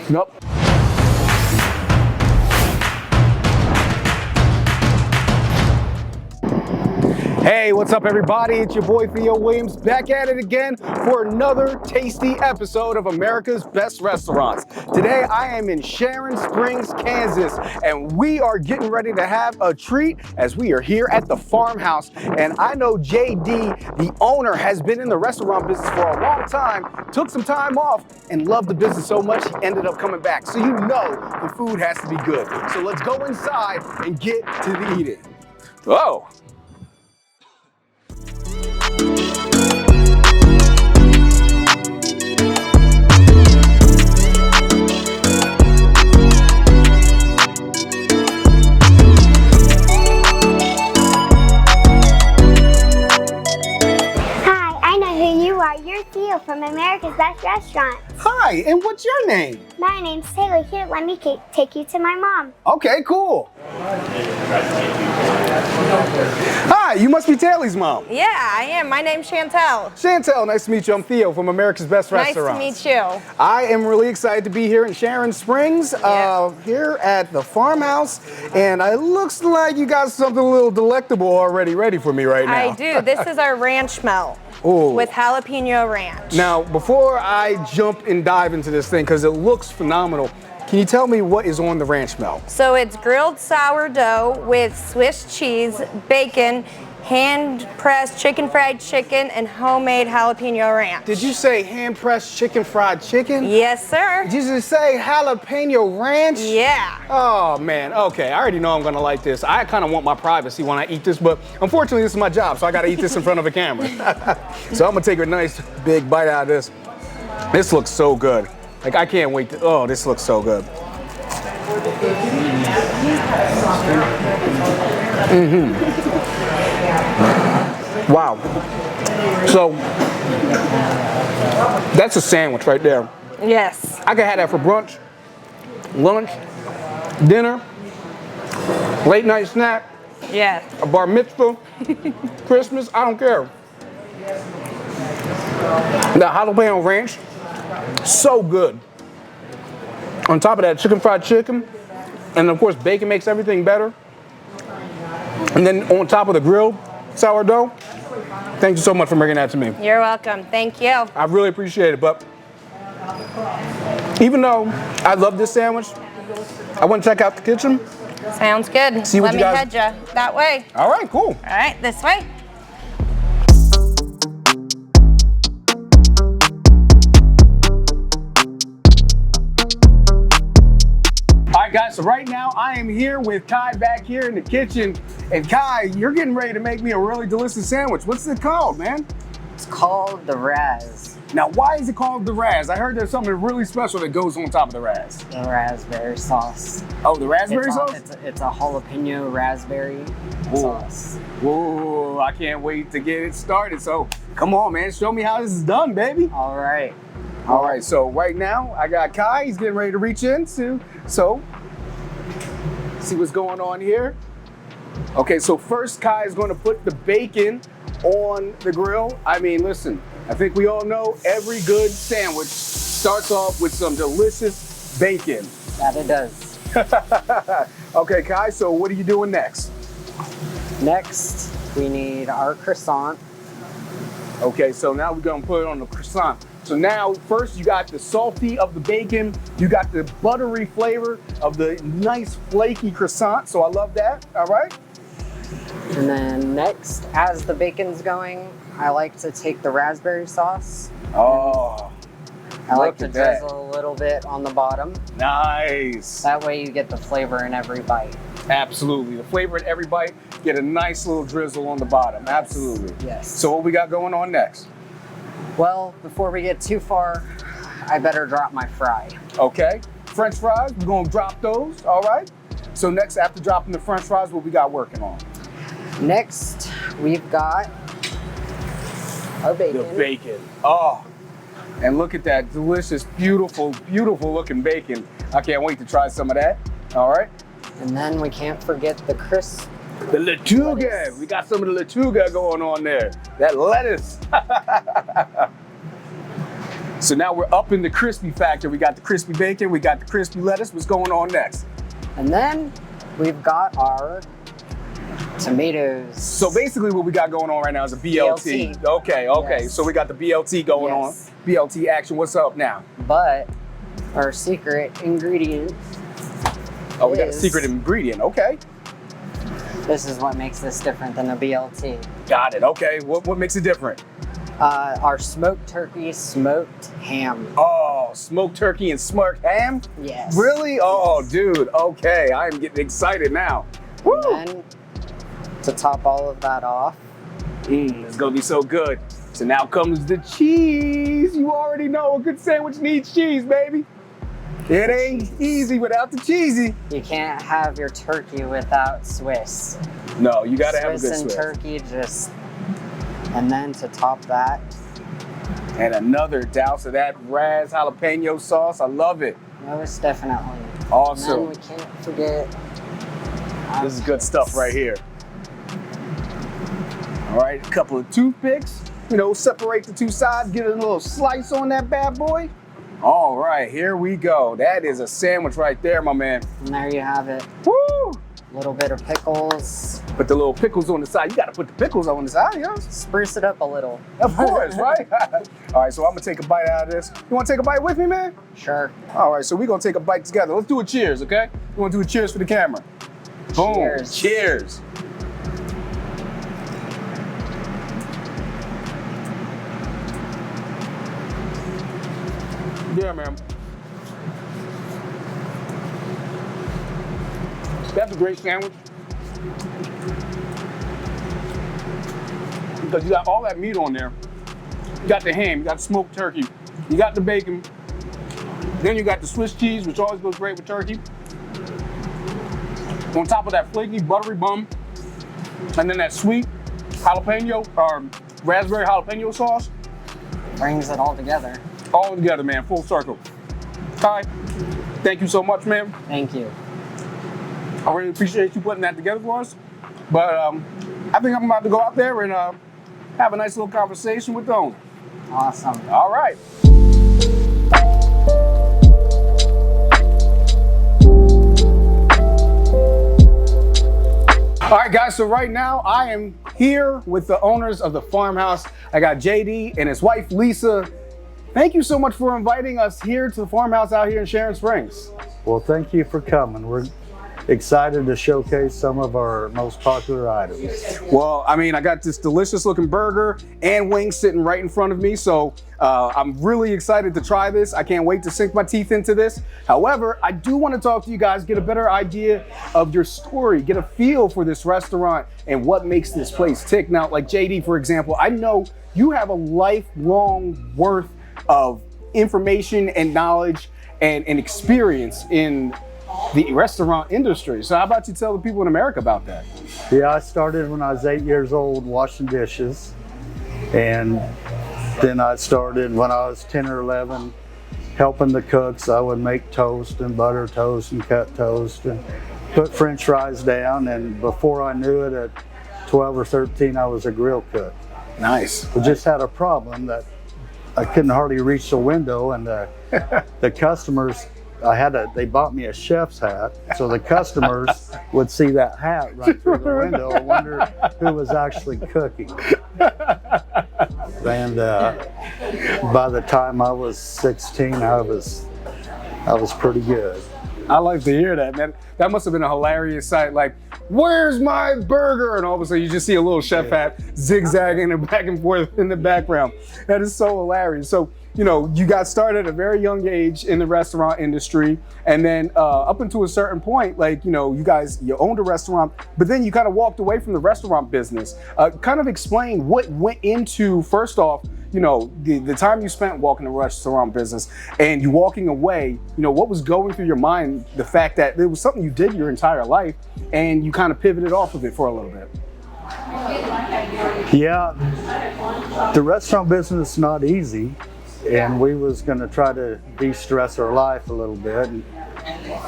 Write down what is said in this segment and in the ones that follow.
Nope. Hey, what's up everybody? It's your boy Theo Williams back at it again for another tasty episode of America's Best Restaurants. Today I am in Sharon Springs, Kansas, and we are getting ready to have a treat as we are here at the Farmhouse. And I know JD, the owner, has been in the restaurant business for a long time, took some time off, and loved the business so much he ended up coming back. So you know the food has to be good. So let's go inside and get to the eating. Oh. You're Theo from America's Best Restaurant. Hi, and what's your name? My name's Taylor. Here, let me take you to my mom. Okay, cool. Hi, you must be Taylor's mom. Yeah, I am. My name's Chantel. Chantel, nice to meet you. I'm Theo from America's Best Restaurant. Nice to meet you. I am really excited to be here in Sharon Springs, here at the Farmhouse, and it looks like you got something a little delectable already ready for me right now. I do. This is our ranch melt. Ooh. With jalapeno ranch. Now, before I jump and dive into this thing, because it looks phenomenal, can you tell me what is on the ranch melt? So it's grilled sourdough with Swiss cheese, bacon, hand-pressed fried chicken, and homemade jalapeno ranch. Did you say hand-pressed fried chicken? Yes, sir. Did you just say jalapeno ranch? Yeah. Oh, man. Okay, I already know I'm going to like this. I kind of want my privacy when I eat this, but unfortunately, this is my job, so I got to eat this in front of a camera. So I'm going to take a nice big bite out of this. This looks so good. Like, I can't wait to, oh, this looks so good. Wow. So, that's a sandwich right there. Yes. I could have that for brunch, lunch, dinner, late night snack, Yes. a bar mitzvah, Christmas, I don't care. The jalapeno ranch, so good. On top of that, fried chicken, and of course bacon makes everything better. And then on top of the grilled sourdough, thank you so much for bringing that to me. You're welcome. Thank you. I really appreciate it, but even though I love this sandwich, I want to check out the kitchen. Sounds good. See what Let me head you that way. All right, cool. All right, this way. All right, guys, so right now I am here with Kai back here in the kitchen. And Kai, you're getting ready to make me a really delicious sandwich. What's it called, man? It's called the Raz. Now, why is it called the Raz? I heard there's something really special that goes on top of the Raz. The raspberry sauce. Oh, the raspberry sauce? It's a jalapeno raspberry sauce. Whoa, I can't wait to get it started. So come on, man, show me how this is done, baby. All right. All right, so right now I got Kai. He's getting ready to reach in to, so see what's going on here. Okay, so first Kai is going to put the bacon on the grill. I mean, listen, I think we all know every good sandwich starts off with some delicious bacon. That it does. Okay, Kai, so what are you doing next? Next, we need our croissant. Okay, so now we're gonna put it on the croissant. So now, first you got the salty of the bacon, you got the buttery flavor of the nice flaky croissant, so I love that, all right? And then next, as the bacon's going, I like to take the raspberry sauce. Oh, I like to look at that. drizzle a little bit on the bottom. Nice. That way you get the flavor in every bite. Absolutely, the flavor in every bite, get a nice little drizzle on the bottom, absolutely. Yes. So what we got going on next? Well, before we get too far, I better drop my fry. Okay, French fries, we're gonna drop those, all right? So next, after dropping the French fries, what we got working on? Next, we've got our bacon. The bacon. Oh, and look at that delicious, beautiful, beautiful looking bacon. I can't wait to try some of that. All right. And then we can't forget the The Lechuga. We got some of the Lechuga going on there. That lettuce. So now we're up in the crispy factor. We got the crispy bacon, we got the crispy lettuce. What's going on next? And then we've got our tomatoes. So basically what we got going on right now is a BLT. Okay. Yes. So we got the BLT going on. BLT action, what's up now? But our secret ingredient. Oh, we got a secret ingredient, okay. This is what makes this different than a BLT. Got it, okay. What makes it different? Our smoked turkey, smoked ham. Oh, smoked turkey and smoked ham? Yes. Really? Oh, dude, okay. I am getting excited now. Woo! And then to top all of that off. It's gonna be so good. So now comes the cheese. You already know a good sandwich needs cheese, baby. It ain't easy without the cheesy. You can't have your turkey without Swiss. No, you gotta have a good Swiss and Swiss. turkey just, and then to top that. And another douse of that Raz jalapeno sauce. I love it. Most definitely. Awesome. And then we can't forget. This is good stuff right here. All right, a couple of toothpicks. You know, separate the two sides, get a little slice on that bad boy. All right, here we go. That is a sandwich right there, my man. And there you have it. Woo! A little bit of pickles. Put the little pickles on the side. You gotta put the pickles on the side, yo. Spruce it up a little. Of course, right? All right, so I'm gonna take a bite out of this. You wanna take a bite with me, man? Sure. All right, so we're gonna take a bite together. Let's do a cheers, okay? You wanna do a cheers for the camera? Boom. Cheers. Cheers. Yeah, man. That's a great sandwich. Because you got all that meat on there. You got the ham, you got the smoked turkey, you got the bacon, then you got the Swiss cheese, which always goes great with turkey. On top of that flaky, buttery bun, and then that sweet jalapeno, or raspberry jalapeno sauce. Brings it all together. All together, man, full circle. Ty, thank you so much, man. Thank you. I really appreciate you putting that together for us. But I think I'm about to go out there and have a nice little conversation with the owner. Awesome. All right. All right, guys, so right now I am here with the owners of the Farmhouse. I got JD and his wife, Lisa. Thank you so much for inviting us here to the Farmhouse out here in Sharon Springs. Well, thank you for coming. We're excited to showcase some of our most popular items. Well, I mean, I got this delicious looking burger and wings sitting right in front of me. So I'm really excited to try this. I can't wait to sink my teeth into this. However, I do want to talk to you guys, get a better idea of your story, get a feel for this restaurant and what makes this place tick. Now, like JD, for example, I know you have a lifelong worth of information and knowledge and experience in the restaurant industry. So how about you tell the people in America about that? Yeah, I started when I was 8 years old washing dishes. And then I started when I was 10 or 11 helping the cooks. I would make toast and butter toast and cut toast and put French fries down. And before I knew it, at 12 or 13, I was a grill cook. Nice. We just had a problem that I couldn't hardly reach the window, and the customers, they bought me a chef's hat, so the customers would see that hat right through the window and wonder who was actually cooking. And by the time I was 16, I was pretty good. I like to hear that, man. That must have been a hilarious sight. Like, where's my burger? And all of a sudden you just see a little chef hat zigzagging and back and forth in the background. That is so hilarious. So, you know, you got started at a very young age in the restaurant industry. And then up until a certain point, like, you know, you owned a restaurant, but then you kind of walked away from the restaurant business. Kind of explain what went into, first off, you know, the time you spent walking the restaurant business and you walking away, you know, what was going through your mind, the fact that it was something you did your entire life and you kind of pivoted off of it for a little bit? Yeah, the restaurant business is not easy, and we was going to try to de-stress our life a little bit,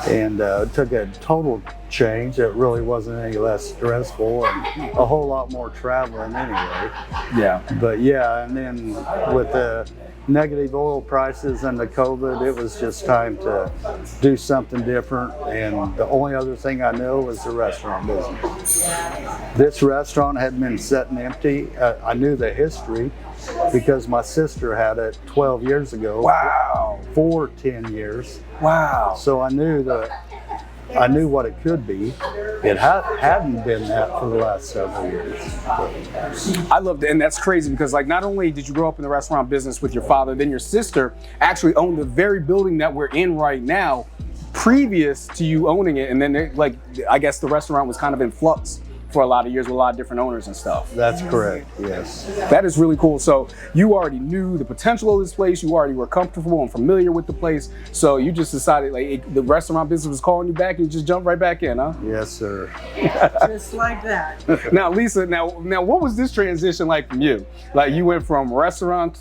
and took a total change. It really wasn't any less stressful and a whole lot more traveling anyway. Yeah. But yeah, and then with the negative oil prices and the COVID, it was just time to do something different. And the only other thing I knew was the restaurant business. This restaurant had been sitting empty. I knew the history because my sister had it 12 years ago. Wow. For 10 years. Wow. So I knew what it could be. It hadn't been that for the last several years. I loved it, and that's crazy because like not only did you grow up in the restaurant business with your father, then your sister actually owned the very building that we're in right now previous to you owning it, and then I guess the restaurant was kind of in flux for a lot of years with a lot of different owners and stuff. That's correct, yes. That is really cool. So you already knew the potential of this place, you already were comfortable and familiar with the place, so you just decided like the restaurant business was calling you back and you just jumped right back in, huh? Yes, sir. Just like that. Now Lisa, now what was this transition like from you? Like you went from restaurant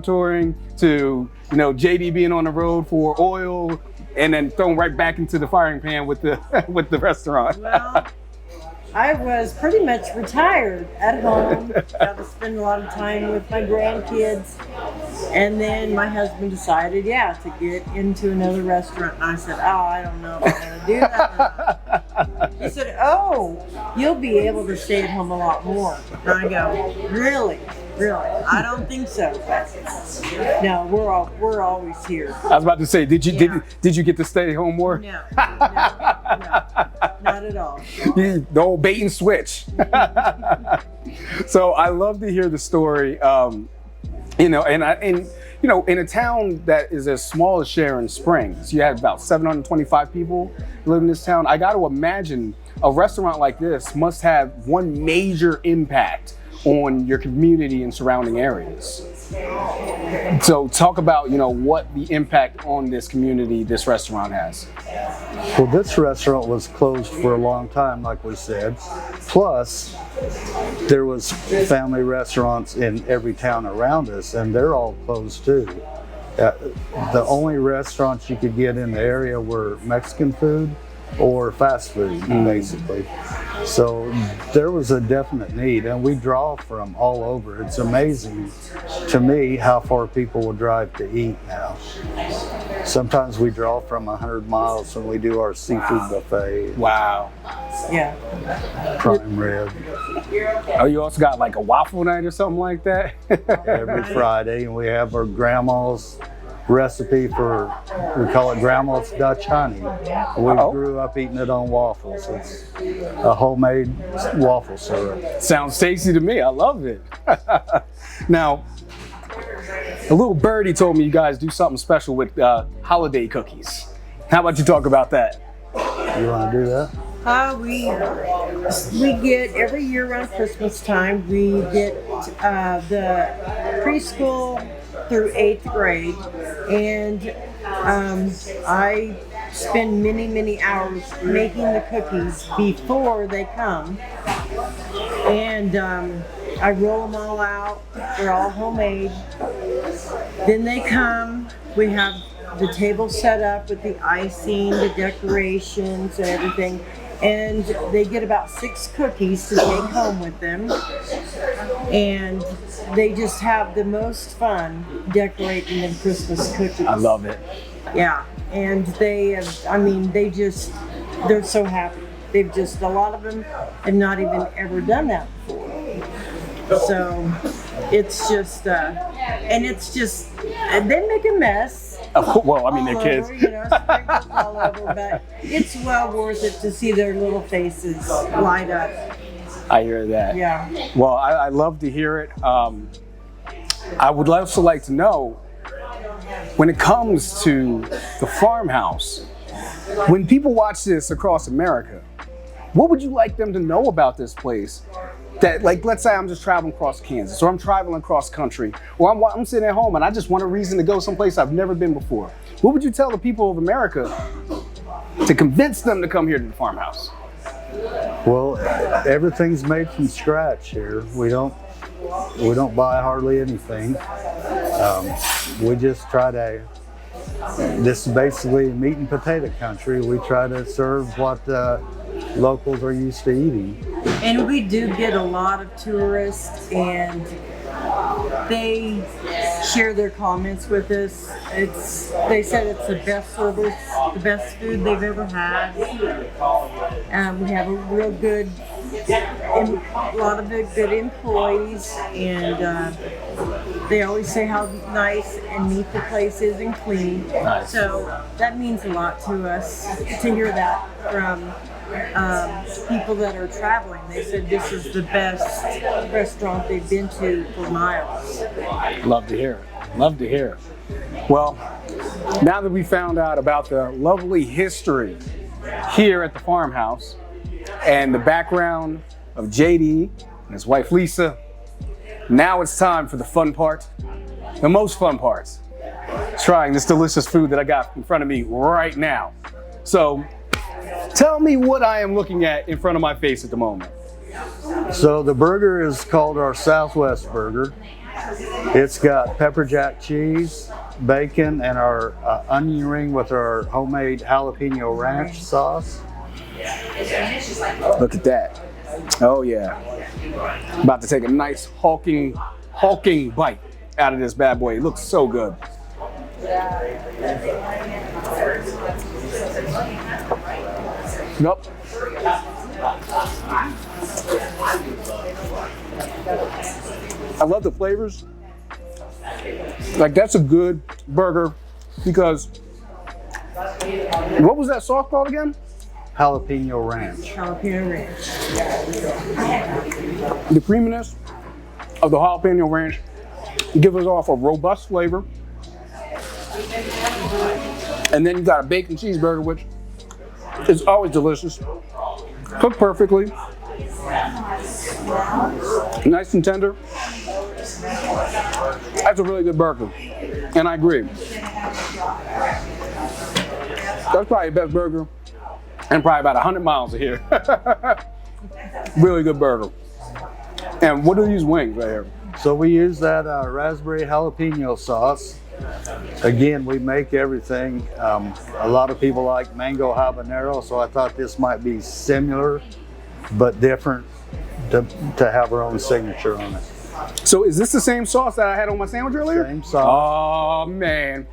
touring to, you know, JD being on the road for oil and then thrown right back into the firing pan with the with the restaurant. Well, I was pretty much retired at home. Got to spend a lot of time with my grandkids. And then my husband decided, to get into another restaurant. And I said, I don't know if I'm going to do that or not. He said, you'll be able to stay at home a lot more. And I go, really? I don't think so. But no, we're always here. I was about to say, did you get to stay home more? No, not at all. The old bait and switch. So I love to hear the story. You know, and you know, in a town that is as small as Sharon Springs, you have about 725 people live in this town. I got to imagine a restaurant like this must have one major impact on your community and surrounding areas. So talk about, you know, what the impact on this community this restaurant has. Well, this restaurant was closed for a long time, like we said. Plus, there was family restaurants in every town around us, and they're all closed too. The only restaurants you could get in the area were Mexican food or fast food, basically. So there was a definite need, and we draw from all over. It's amazing to me how far people will drive to eat now. Sometimes we draw from 100 miles when we do our seafood buffet. Wow. Yeah. Prime rib. Oh, you also got like a waffle night or something like that? Every Friday, and we have our grandma's recipe for, we call it Grandma's Dutch honey. We grew up eating it on waffles. It's a homemade waffle syrup. Sounds tasty to me. I love it. Now, a little birdie told me you guys do something special with holiday cookies. How about you talk about that? You want to do that? We get every year around Christmas time, we get the preschool through 8th grade, and I spend many hours making the cookies before they come, and I roll them all out. They're all homemade. Then they come, we have the table set up with the icing, the decorations and everything, and they get about 6 cookies to take home with them, and they just have the most fun decorating them Christmas cookies. I love it. Yeah, and they're so happy. They've just, a lot of them have not even ever done that before. So it's just, and they make a mess. Well, I mean, they're kids. Over, you know, sprinkles all over, but it's well worth it to see their little faces light up. I hear that. Yeah. Well, I love to hear it. I would also like to know, when it comes to the Farmhouse, when people watch this across America, what would you like them to know about this place? That, like, let's say I'm just traveling across Kansas, or I'm traveling across country, or I'm sitting at home and I just want a reason to go someplace I've never been before. What would you tell the people of America to convince them to come here to the Farmhouse? Well, everything's made from scratch here. We don't buy hardly anything. We just try to this is basically meat and potato country. We try to serve what locals are used to eating. And we do get a lot of tourists, and they share their comments with us. They said it's the best service, the best food they've ever had. We have a real good, a lot of good employees, and they always say how nice and neat the place is and clean. Nice. So that means a lot to us to hear that from people that are traveling. They said this is the best restaurant they've been to for miles. Love to hear it. Love to hear it. Well, now that we found out about the lovely history here at the farmhouse and the background of JD and his wife Lisa, now it's time for the fun part, the most fun parts, trying this delicious food that I got in front of me right now. So tell me what I am looking at in front of my face at the moment. So the burger is called our Southwest burger. It's got pepper jack cheese, bacon, and our onion ring with our homemade jalapeno ranch sauce. Look at that. Oh yeah. About to take a nice hulking bite out of this bad boy. It looks so good. Nope. I love the flavors. Like, that's a good burger because, what was that sauce called again? Jalapeno ranch. Jalapeno ranch. The creaminess of the jalapeno ranch gives us off a robust flavor. And then you got a bacon cheeseburger, which is always delicious. Cooked perfectly. Nice and tender. That's a really good burger. And I agree. That's probably the best burger and probably about 100 miles of here. Really good burger. And what are these wings right here? So we use that raspberry jalapeno sauce. Again, we make everything. A lot of people like mango habanero, so I thought this might be similar but different to have our own signature on it. So is this the same sauce that I had on my sandwich earlier? Same sauce. Oh man.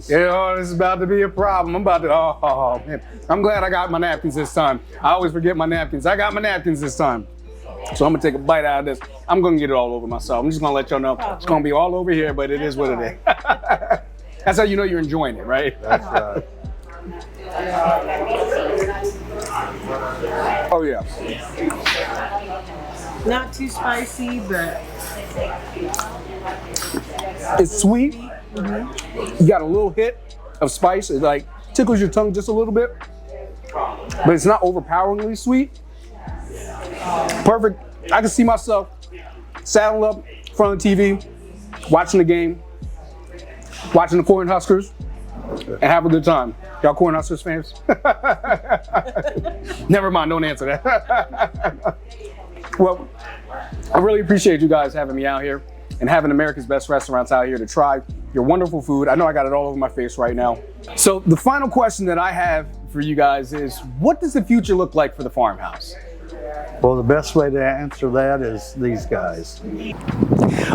You know, this is about to be a problem. Oh man. I'm glad I got my napkins this time. I always forget my napkins. I got my napkins this time. So I'm gonna take a bite out of this. I'm gonna get it all over myself. I'm just gonna let y'all know it's gonna be all over here, but it is what it is. That's how you know you're enjoying it, right? That's right. Oh yeah. Not too spicy, but It's sweet. You got a little hit of spice. It like tickles your tongue just a little bit, but it's not overpoweringly sweet. Perfect. I can see myself saddling up in front of the TV, watching the game, watching the Cornhuskers, and have a good time. Y'all Cornhuskers fans? Never mind, don't answer that. Well, I really appreciate you guys having me out here and having America's Best Restaurants out here to try your wonderful food. I know I got it all over my face right now. So the final question that I have for you guys is, what does the future look like for the farmhouse? Well, the best way to answer that is these guys.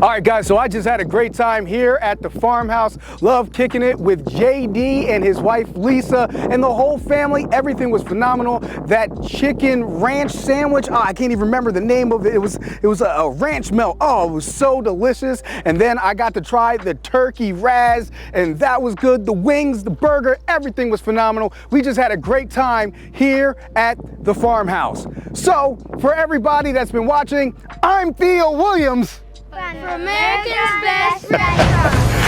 All right, guys, so I just had a great time here at the farmhouse. Love kicking it with JD and his wife, Lisa, and the whole family. Everything was phenomenal. That chicken ranch sandwich, I can't even remember the name of it. It was a ranch melt. Oh, it was so delicious. And then I got to try the turkey raz, and that was good. The wings, the burger, everything was phenomenal. We just had a great time here at the farmhouse. So, for everybody that's been watching, I'm Theo Williams. For America's Best Restaurant.